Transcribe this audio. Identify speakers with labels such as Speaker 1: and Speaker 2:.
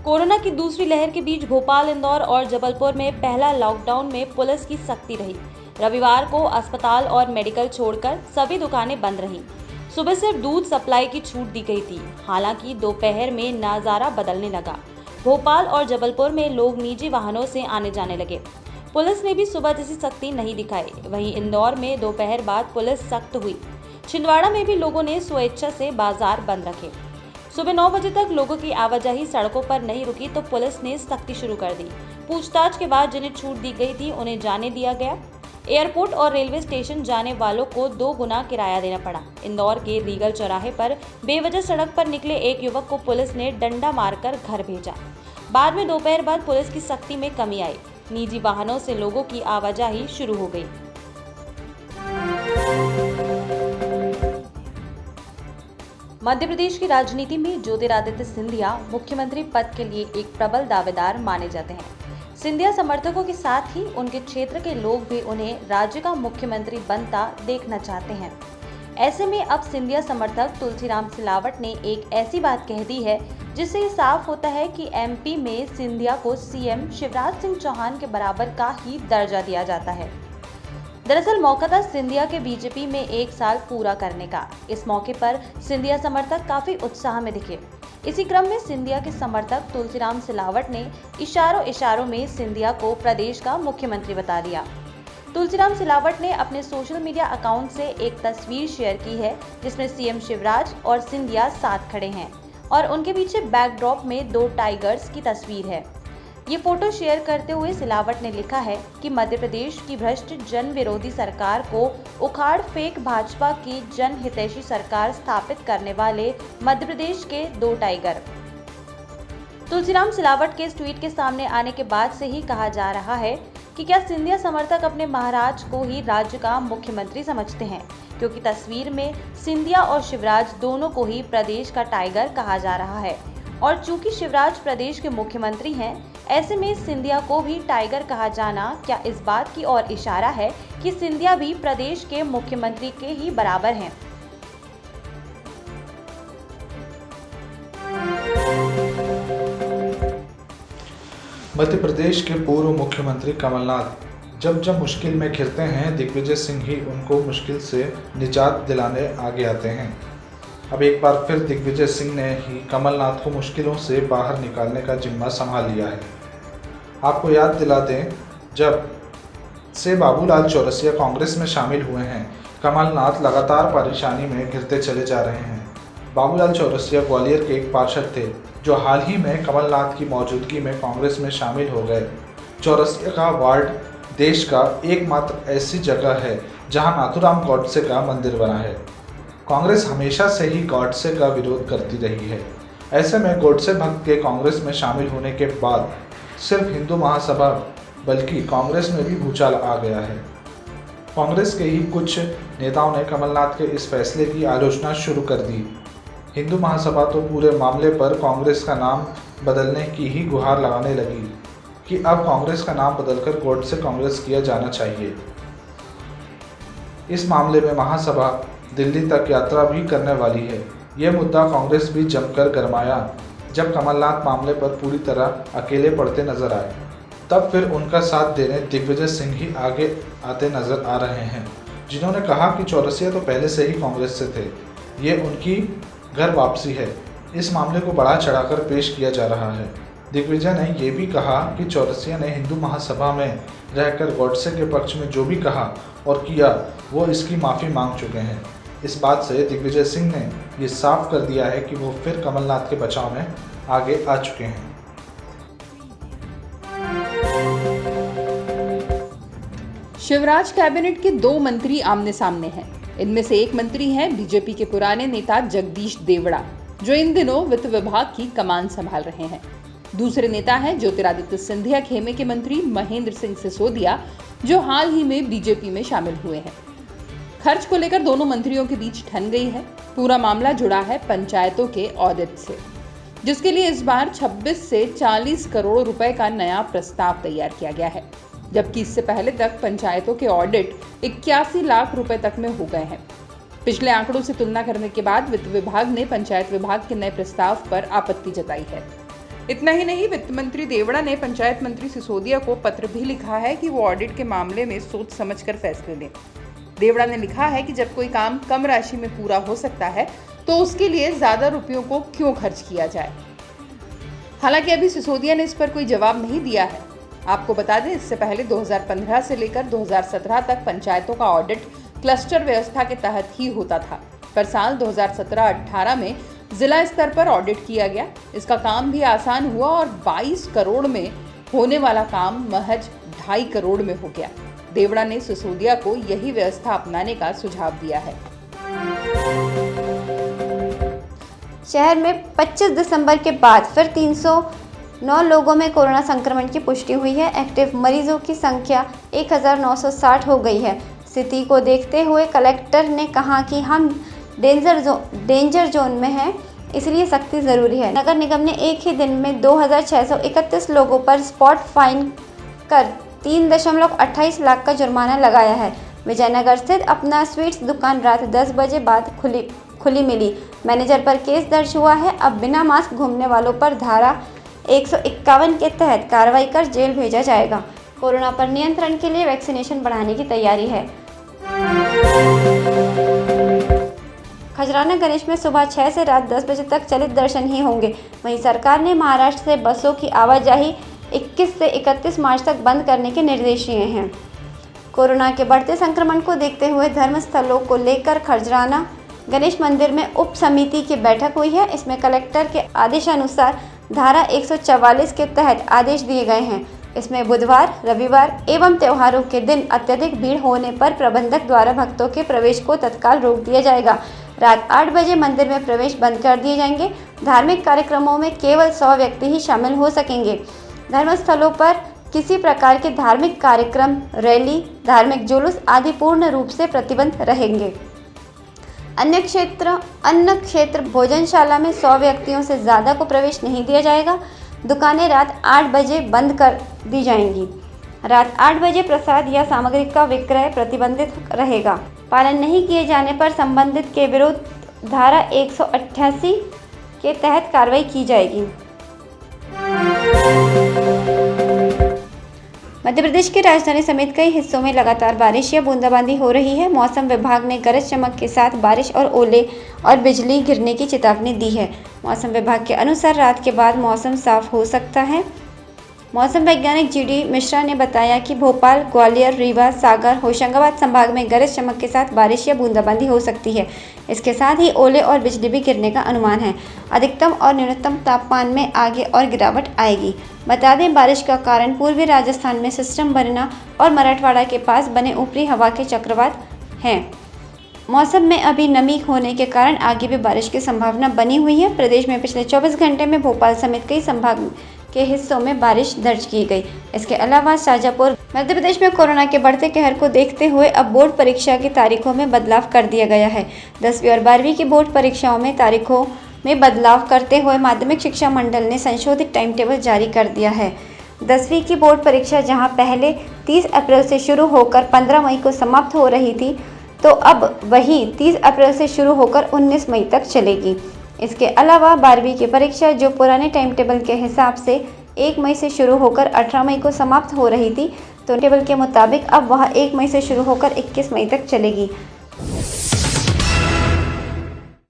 Speaker 1: Corona की दूसरी लहर के बीच भोपाल, इंदौर और जबलपुर में पहला लॉकडाउन में पुलिस की सख्ती रही। रविवार को अस्पताल और मेडिकल छोड़कर सभी दुकानें बंद रहीं। सुबह सिर्फ दूध सप्लाई की छूट दी गई थी। हालांकि दोपहर में नजारा बदलने लगा। भोपाल और जबलपुर में लोग निजी वाहनों से आने जाने लगे। पुलिस ने भी सुबह जैसी सख्ती नहीं दिखाई। वहीं इंदौर में दोपहर बाद पुलिस सख्त हुई। छिंदवाड़ा में भी लोगों ने स्वेच्छा से बाजार बंद रखे। सुबह 9 बजे तक लोगों की आवाजाही सड़कों पर नहीं रुकी तो पुलिस ने सख्ती शुरू कर दी। पूछताछ के बाद जिन्हें छूट दी गई थी उन्हें जाने दिया गया। एयरपोर्ट और रेलवे स्टेशन जाने वालों को 2 गुना किराया देना पड़ा। इंदौर के रीगल चौराहे पर बेवजह सड़क पर निकले एक युवक को पुलिस ने डंडा मारकर घर भेजा। बाद में दोपहर बाद पुलिस की सख्ती में कमी आई। निजी वाहनों से लोगों की आवाजाही शुरू हो गई। मध्य प्रदेश की राजनीति में ज्योतिरादित्य सिंधिया मुख्यमंत्री पद के लिए एक प्रबल दावेदार माने जाते हैं। सिंधिया समर्थकों के साथ ही उनके क्षेत्र के लोग भी उन्हें राज्य का मुख्यमंत्री बनता देखना चाहते हैं। ऐसे में अब सिंधिया समर्थक तुलसीराम सिलावट ने एक ऐसी बात कह दी है जिससे ये साफ होता है कि एमपी में सिंधिया को सीएम शिवराज सिंह चौहान के बराबर का ही दर्जा दिया जाता है। दरअसल मौका था सिंधिया के बीजेपी में 1 साल पूरा करने का। इस मौके पर सिंधिया समर्थक काफी उत्साह में दिखे। इसी क्रम में सिंधिया के समर्थक तुलसीराम सिलावट ने इशारों में सिंधिया को प्रदेश का मुख्यमंत्री बता दिया। तुलसीराम सिलावट ने अपने सोशल मीडिया अकाउंट से एक तस्वीर शेयर की है जिसमें सीएम शिवराज और सिंधिया साथ खड़े हैं और उनके पीछे बैकड्रॉप में 2 टाइगर्स की तस्वीर है। ये फोटो शेयर करते हुए सिलावट ने लिखा है कि मध्य प्रदेश की भ्रष्ट जन विरोधी सरकार को उखाड़ फेंक भाजपा की जन हितैषी सरकार स्थापित करने वाले मध्य प्रदेश के 2 टाइगर। तुलसीराम सिलावट के इस ट्वीट के सामने आने के बाद से ही कहा जा रहा है कि क्या सिंधिया समर्थक अपने महाराज को ही राज्य का मुख्यमंत्री समझते हैं, क्योंकि तस्वीर में सिंधिया और शिवराज दोनों को ही प्रदेश का टाइगर कहा जा रहा है और चूंकि शिवराज प्रदेश के मुख्यमंत्री हैं, ऐसे में सिंधिया को भी टाइगर कहा जाना क्या इस बात की ओर इशारा है कि सिंधिया भी प्रदेश के मुख्यमंत्री के ही बराबर हैं।
Speaker 2: मध्य प्रदेश के पूर्व मुख्यमंत्री कमलनाथ जब मुश्किल में घिरते हैं, दिग्विजय सिंह ही उनको मुश्किल से निजात दिलाने आगे आते हैं। अब एक बार फिर दिग्विजय सिंह ने ही कमलनाथ को मुश्किलों से बाहर निकालने का जिम्मा संभाल लिया है। आपको याद दिला दें, जब से बाबूलाल चौरसिया कांग्रेस में शामिल हुए हैं, कमलनाथ लगातार परेशानी में घिरते चले जा रहे हैं। बाबूलाल चौरसिया ग्वालियर के एक पार्षद थे जो हाल ही में कमलनाथ की मौजूदगी में कांग्रेस में शामिल हो गए। चौरसिया का वार्ड देश का एकमात्र ऐसी जगह है जहां नाथूराम गॉडसे का मंदिर बना है। कांग्रेस हमेशा से ही गॉडसे का विरोध करती रही है। ऐसे में गॉडसे भक्त के कांग्रेस में शामिल होने के बाद सिर्फ हिंदू महासभा बल्कि कांग्रेस में भी भूचाल आ गया है। कांग्रेस के ही कुछ नेताओं ने कमलनाथ के इस फैसले की आलोचना शुरू कर दी। हिंदू महासभा तो पूरे मामले पर कांग्रेस का नाम बदलने की ही गुहार लगाने लगी कि अब कांग्रेस का नाम बदलकर गॉडसे कांग्रेस किया जाना चाहिए। इस मामले में महासभा दिल्ली तक यात्रा भी करने वाली है। यह मुद्दा कांग्रेस भी जमकर गरमाया जब कमलनाथ मामले पर पूरी तरह अकेले पड़ते नजर आए। तब फिर उनका साथ देने दिग्विजय सिंह ही आगे आते नजर आ रहे हैं, जिन्होंने कहा कि चौरसिया तो पहले से ही कांग्रेस से थे, ये उनकी घर वापसी है। इस मामले को बढ़ा चढ़ाकर पेश किया जा रहा है। दिग्विजय ने यह भी कहा कि चौरसिया ने हिंदू महासभा में रहकर गॉडसे के पक्ष में जो भी कहा और किया वो इसकी माफ़ी मांग चुके हैं। इस बात से दिग्विजय सिंह ने ये साफ कर दिया है कि वो फिर कमलनाथ के बचाव में आगे आ चुके हैं।
Speaker 3: शिवराज कैबिनेट के 2 मंत्री आमने सामने हैं। इनमें से एक मंत्री हैं बीजेपी के पुराने नेता जगदीश देवड़ा, जो इन दिनों वित्त विभाग की कमान संभाल रहे हैं। दूसरे नेता हैं ज्योतिरादित्य सिंधिया खेमे के मंत्री महेंद्र सिंह सिसोदिया, जो हाल ही में बीजेपी में शामिल हुए हैं। खर्च को लेकर दोनों मंत्रियों के बीच ठन गई है। पूरा मामला जुड़ा है पंचायतों के ऑडिट से, जिसके लिए इस बार 26 से 40 करोड़ रुपए का नया प्रस्ताव तैयार किया गया है, जबकि इससे पहले तक पंचायतों के ऑडिट 81 लाख रुपए तक में हो गए हैं। पिछले आंकड़ों से तुलना करने के बाद वित्त विभाग ने पंचायत विभाग के नए प्रस्ताव पर आपत्ति जताई है। इतना ही नहीं, वित्त मंत्री देवड़ा ने पंचायत मंत्री सिसोदिया को पत्र भी लिखा है कि वो ऑडिट के मामले में सोच समझकर फैसले लें। देवड़ा ने लिखा है कि जब कोई काम कम राशि में पूरा हो सकता है तो उसके लिए ज्यादा रुपयों को क्यों खर्च किया जाए। हालांकि अभी सिसोदिया ने इस पर कोई जवाब नहीं दिया है। आपको बता दें, इससे पहले 2015 से लेकर 2017 तक पंचायतों का ऑडिट क्लस्टर व्यवस्था के तहत ही होता था, पर साल 2017-18 में जिला स्तर पर ऑडिट किया गया। इसका काम भी आसान हुआ और 22 करोड़ में होने वाला काम महज 2.5 करोड़ में हो गया। देवड़ा ने सिसोदिया को यही व्यवस्था अपनाने का सुझाव दिया है।
Speaker 4: शहर में 25 दिसंबर के बाद फिर 309 लोगों में कोरोना संक्रमण की पुष्टि हुई है। एक्टिव मरीजों की संख्या 1960 हो गई है। स्थिति को देखते हुए कलेक्टर ने कहा कि हम डेंजर जोन में हैं, इसलिए सख्ती ज़रूरी है। नगर निगम ने एक ही दिन में 2631 लोगों पर स्पॉट फाइन कर 3.28 लाख का जुर्माना लगाया है। विजयनगर स्थित अपना स्वीट्स दुकान रात 10 बजे बाद खुली मिली। मैनेजर पर केस दर्ज हुआ है। अब बिना मास्क घूमने वालों पर धारा 151 के तहत कार्रवाई कर जेल भेजा जाएगा। कोरोना पर नियंत्रण के लिए वैक्सीनेशन बढ़ाने की तैयारी है। खजराना गणेश में सुबह 6 से रात 10 बजे तक चलित दर्शन ही होंगे। वहीं सरकार ने महाराष्ट्र से बसों की आवाजाही 21 से 31 मार्च तक बंद करने के निर्देश दिए हैं। कोरोना के बढ़ते संक्रमण को देखते हुए धर्मस्थलों को लेकर खजराना गणेश मंदिर में उप समिति की बैठक हुई है। इसमें कलेक्टर के आदेशानुसार धारा 144 के तहत आदेश दिए गए हैं। इसमें बुधवार, रविवार एवं त्योहारों के दिन अत्यधिक भीड़ होने पर प्रबंधक द्वारा भक्तों के प्रवेश को तत्काल रोक दिया जाएगा। रात 8 बजे मंदिर में प्रवेश बंद कर दिए जाएंगे। धार्मिक कार्यक्रमों में केवल 100 व्यक्ति ही शामिल हो सकेंगे। धर्मस्थलों पर किसी प्रकार के धार्मिक कार्यक्रम, रैली, धार्मिक जुलूस आदि पूर्ण रूप से प्रतिबंध रहेंगे। अन्य क्षेत्र भोजनशाला में 100 व्यक्तियों से ज़्यादा को प्रवेश नहीं दिया जाएगा। दुकानें रात 8 बजे बंद कर दी जाएंगी। रात 8 बजे प्रसाद या सामग्री का विक्रय प्रतिबंधित रहेगा। पालन नहीं किए जाने पर संबंधित के विरुद्ध धारा 188 के तहत कार्रवाई की जाएगी। मध्य प्रदेश की राजधानी समेत कई हिस्सों में लगातार बारिश या बूंदाबांदी हो रही है। मौसम विभाग ने गरज चमक के साथ बारिश और ओले और बिजली गिरने की चेतावनी दी है। मौसम विभाग के अनुसार रात के बाद मौसम साफ हो सकता है। मौसम वैज्ञानिक जीडी मिश्रा ने बताया कि भोपाल, ग्वालियर, रीवा, सागर, होशंगाबाद संभाग में गरज चमक के साथ बारिश या बूंदाबांदी हो सकती है। इसके साथ ही ओले और बिजली भी गिरने का अनुमान है। अधिकतम और न्यूनतम तापमान में आगे और गिरावट आएगी। बता दें, बारिश का कारण पूर्वी राजस्थान में सिस्टम बनना और मराठवाड़ा के पास बने ऊपरी हवा के चक्रवात हैं। मौसम में अभी नमी होने के कारण आगे भी बारिश की संभावना बनी हुई है। प्रदेश में पिछले 24 घंटे में भोपाल समेत कई संभाग के हिस्सों में बारिश दर्ज की गई। इसके अलावा शाजापुर मध्य प्रदेश में कोरोना के बढ़ते कहर को देखते हुए अब बोर्ड परीक्षा की तारीखों में बदलाव कर दिया गया है। 10वीं और 12वीं की बोर्ड परीक्षाओं में तारीखों में बदलाव करते हुए माध्यमिक शिक्षा मंडल ने संशोधित टाइम टेबल जारी कर दिया है। 10वीं की बोर्ड परीक्षा जहां पहले 30 अप्रैल से शुरू होकर 15 मई को समाप्त हो रही थी, तो अब वही 30 अप्रैल से शुरू होकर 19 मई तक चलेगी। इसके अलावा 12वीं की परीक्षा जो पुराने टाइम टेबल के हिसाब से 1 मई से शुरू होकर 18 मई को समाप्त हो रही थी, तो टेबल के मुताबिक अब वह 1 मई से शुरू होकर 21 मई तक चलेगी।